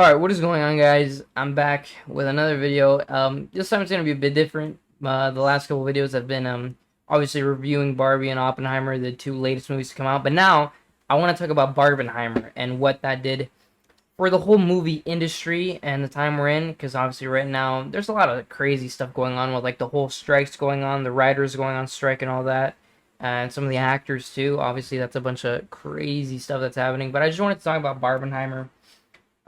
Alright, what is going on, guys? I'm back with another video. This time it's going to be a bit different. The last couple videos have been obviously reviewing Barbie and Oppenheimer, the two latest movies to come out. But now I want to talk about Barbenheimer and what that did for the whole movie industry and the time we're in. Because obviously right now there's a lot of crazy stuff going on with like the whole strikes going on, the writers going on strike and all that. And some of the actors too. Obviously that's a bunch of crazy stuff that's happening. But I just wanted to talk about Barbenheimer,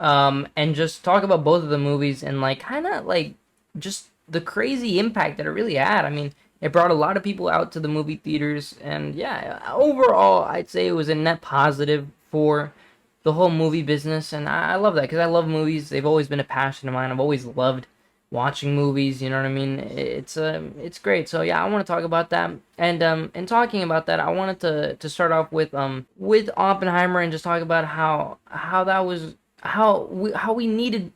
and just talk about both of the movies and like kind of like just the crazy impact that it really had. I mean, it brought a lot of people out to the movie theaters, and yeah, overall, I'd say it was a net positive for the whole movie business, and I love that because I love movies. They've always been a passion of mine. I've always loved watching movies. You know what I mean? It's great. So yeah, I want to talk about that, and talking about that, I wanted to start off with Oppenheimer and just talk about how that was how we needed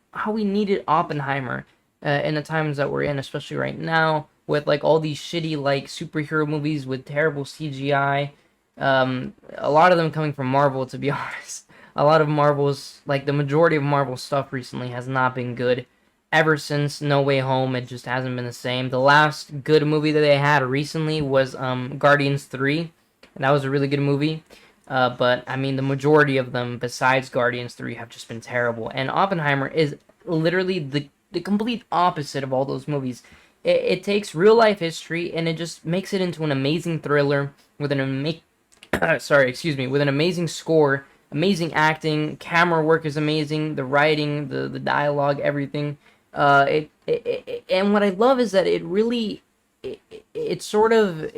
Oppenheimer in the times that we're in, especially right now with like all these shitty like superhero movies with terrible CGI. A lot of them coming from Marvel, to be honest. A lot of Marvel's like the majority of Marvel stuff recently has not been good. Ever since No Way Home, it just hasn't been the same. The last good movie that they had recently was Guardians 3, and that was a really good movie. But I mean, the majority of them, besides Guardians 3, have just been terrible. And Oppenheimer is literally the complete opposite of all those movies. It takes real life history and it just makes it into an amazing thriller with an with an amazing score, amazing acting, camera work is amazing, the writing, the dialogue, everything. And what I love is that it really, it sort of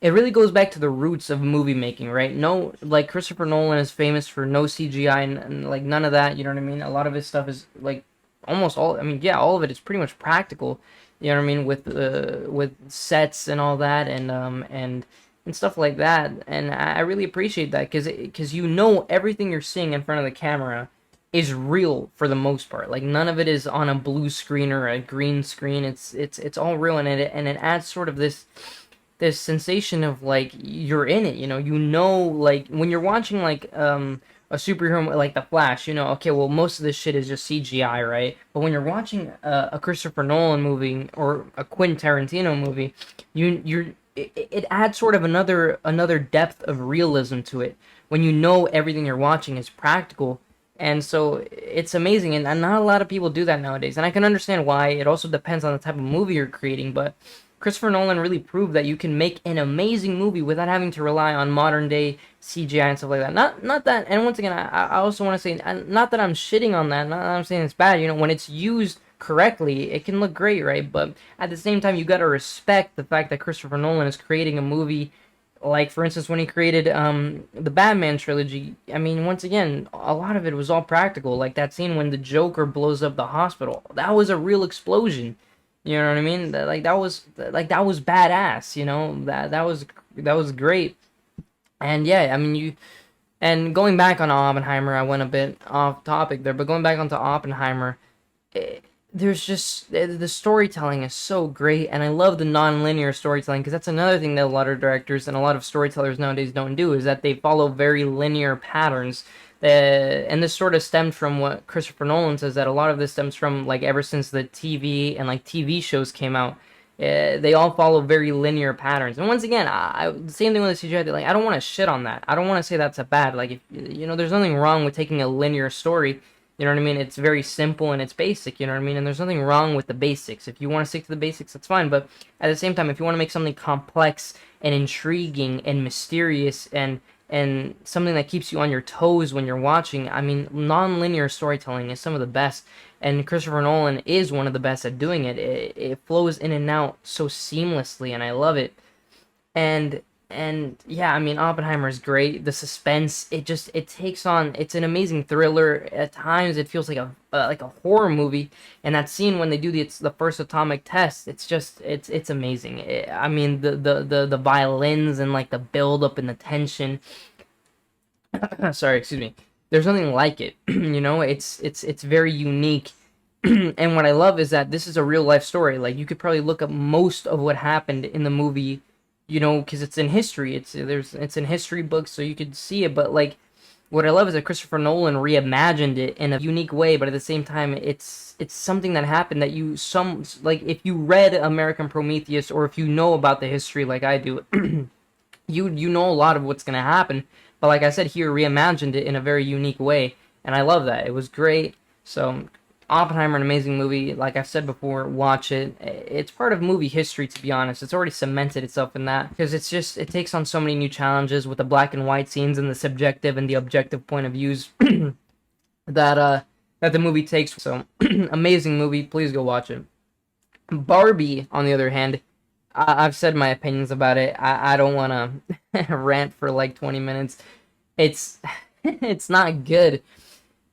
it really goes back to the roots of movie making, right? No, like Christopher Nolan is famous for no CGI and like none of that. You know what I mean? A lot of his stuff is like almost all. I mean, yeah, all of it is pretty much practical. You know what I mean? With sets and all that, and stuff like that. And I really appreciate that because you know everything you're seeing in front of the camera is real for the most part. Like none of it is on a blue screen or a green screen. It's all real, and it adds sort of this sensation of like you're in it. Like when you're watching like a superhero like the Flash, okay, well, most of this shit is just CGI, right? But when you're watching a Christopher Nolan movie or a Quentin Tarantino movie, it adds sort of another depth of realism to it when you know everything you're watching is practical. And so it's amazing, and not a lot of people do that nowadays, and I can understand why. It also depends on the type of movie you're creating, but Christopher Nolan really proved that you can make an amazing movie without having to rely on modern day CGI and stuff like that. Not that, and once again, I also want to say, not that I'm shitting on that, not that I'm saying it's bad. When it's used correctly, it can look great, right? But at the same time, you got to respect the fact that Christopher Nolan is creating a movie. Like, for instance, when he created the Batman trilogy, I mean, once again, a lot of it was all practical. Like that scene when the Joker blows up the hospital. That was a real explosion. You know what I mean? That was badass. That was great. And yeah, I mean, and going back on Oppenheimer, I went a bit off topic there, but going back onto Oppenheimer, there's just the storytelling is so great, and I love the non-linear storytelling because that's another thing that a lot of directors and a lot of storytellers nowadays don't do, is that they follow very linear patterns. And this sort of stemmed from what Christopher Nolan says, that a lot of this stems from like ever since the TV and like TV shows came out, they all follow very linear patterns. And once again, the same thing with the CGI. Like, I don't want to shit on that. I don't want to say that's a bad. Like, if there's nothing wrong with taking a linear story. You know what I mean? It's very simple and it's basic, you know what I mean? And there's nothing wrong with the basics. If you want to stick to the basics, that's fine. But at the same time, if you want to make something complex and intriguing and mysterious and something that keeps you on your toes when you're watching, I mean, non-linear storytelling is some of the best. And Christopher Nolan is one of the best at doing it. It flows in and out so seamlessly, and I love it. And yeah, I mean, Oppenheimer is great. The suspense, it takes on. It's an amazing thriller. At times, it feels like a horror movie. And that scene when they do the first atomic test, it's amazing. I mean, the violins and like the build up and the tension. Sorry, excuse me. There's nothing like it. It's very unique. And what I love is that this is a real life story. Like, you could probably look up most of what happened in the movie, because it's in history. It's in history books, so you could see it. But like, what I love is that Christopher Nolan reimagined it in a unique way, but at the same time, it's something that happened that like if you read American Prometheus, or if you know about the history like I do, you know a lot of what's gonna happen. But like I said, he reimagined it in a very unique way, and I love that. It was great. So Oppenheimer, an amazing movie. Like I've said before, watch it. It's part of movie history, to be honest. It's already cemented itself in that, because it takes on so many new challenges with the black and white scenes and the subjective and the objective point of views that the movie takes. So amazing movie. Please go watch it. Barbie, on the other hand, I've said my opinions about it. I don't want to rant for like 20 minutes. It's it's not good,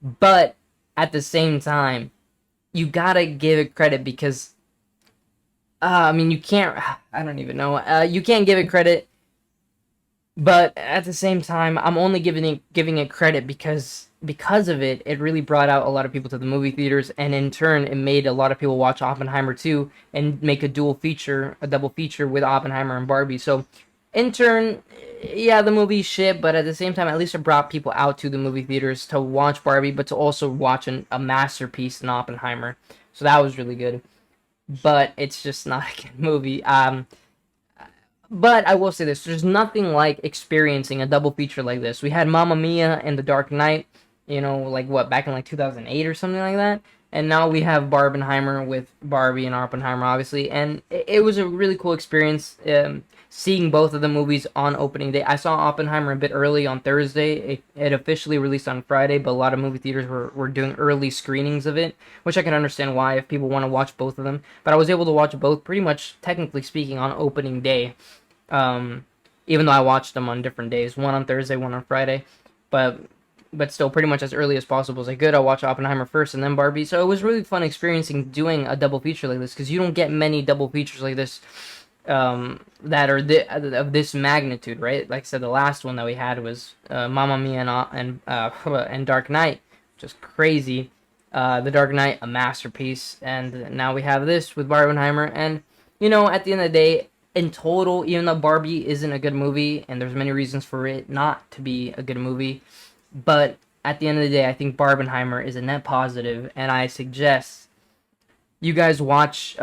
but at the same time, you gotta give it credit because, I mean, you can't, I don't even know, you can't give it credit, but at the same time, I'm only giving it credit because of it, it really brought out a lot of people to the movie theaters, and in turn, it made a lot of people watch Oppenheimer too, and make a double feature with Oppenheimer and Barbie. So, in turn, yeah, the movie's shit, but at the same time, at least it brought people out to the movie theaters to watch Barbie, but to also watch a masterpiece in Oppenheimer. So that was really good. But it's just not a good movie. But I will say this: there's nothing like experiencing a double feature like this. We had Mamma Mia and The Dark Knight, like what, back in like 2008 or something like that. And now we have Barbenheimer with Barbie and Oppenheimer, obviously. And it was a really cool experience seeing both of the movies on opening day. I saw Oppenheimer a bit early on Thursday. It officially released on Friday, but a lot of movie theaters were doing early screenings of it, which I can understand why if people want to watch both of them. But I was able to watch both, pretty much, technically speaking, on opening day. Even though I watched them on different days, one on Thursday, one on Friday. But still, pretty much as early as possible as I could. I watched Oppenheimer first and then Barbie. So it was really fun experiencing doing a double feature like this, because you don't get many double features like this that are of this magnitude, right? Like I said, the last one that we had was Mamma Mia and Dark Knight, which is crazy. The Dark Knight, a masterpiece, and now we have this with Barbenheimer. And at the end of the day, in total, even though Barbie isn't a good movie, and there's many reasons for it not to be a good movie, but at the end of the day, I think Barbenheimer is a net positive, and I suggest you guys watch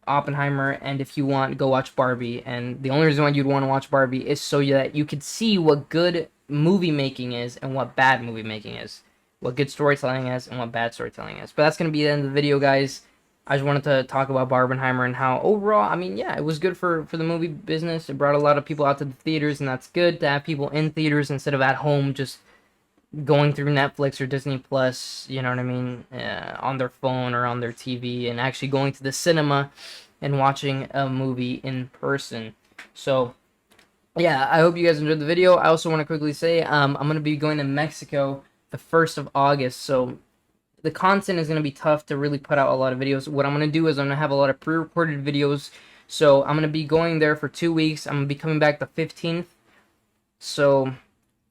Oppenheimer, and if you want, go watch Barbie. And the only reason why you'd want to watch Barbie is so that you could see what good movie making is and what bad movie making is, what good storytelling is and what bad storytelling is. But that's going to be the end of the video, guys. I just wanted to talk about Barbenheimer and how overall, I mean, yeah, it was good for the movie business. It brought a lot of people out to the theaters, and that's good to have people in theaters instead of at home just going through Netflix or Disney Plus, you know what I mean, on their phone or on their TV, and actually going to the cinema and watching a movie in person. So, yeah, I hope you guys enjoyed the video. I also want to quickly say I'm going to be going to Mexico the 1st of August, so the content is going to be tough to really put out a lot of videos. What I'm going to do is I'm going to have a lot of pre-recorded videos, so I'm going to be going there for 2 weeks. I'm going to be coming back the 15th, so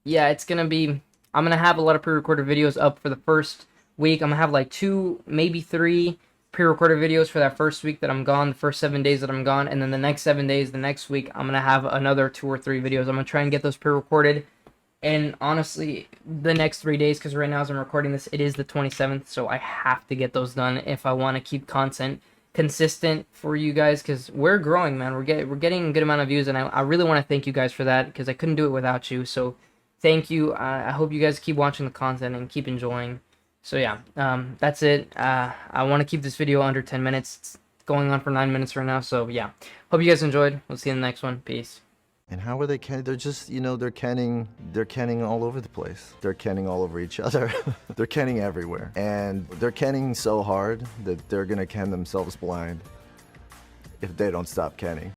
yeah, it's going to be... I'm going to have a lot of pre-recorded videos up for the first week. I'm going to have like 2, maybe 3 pre-recorded videos for that first week that I'm gone, the first 7 days that I'm gone, and then the next 7 days, the next week, I'm going to have another 2 or 3 videos. I'm going to try and get those pre-recorded, and honestly, the next 3 days, because right now as I'm recording this, it is the 27th, so I have to get those done if I want to keep content consistent for you guys, because we're growing, man. We're getting a good amount of views, and I really want to thank you guys for that, because I couldn't do it without you, so... Thank you. I hope you guys keep watching the content and keep enjoying. So yeah, that's it. I want to keep this video under 10 minutes. It's going on for 9 minutes right now. So yeah, hope you guys enjoyed. We'll see you in the next one. Peace. And how are they canning? They're just, they're canning all over the place. They're canning all over each other. They're canning everywhere. And they're canning so hard that they're going to can themselves blind if they don't stop canning.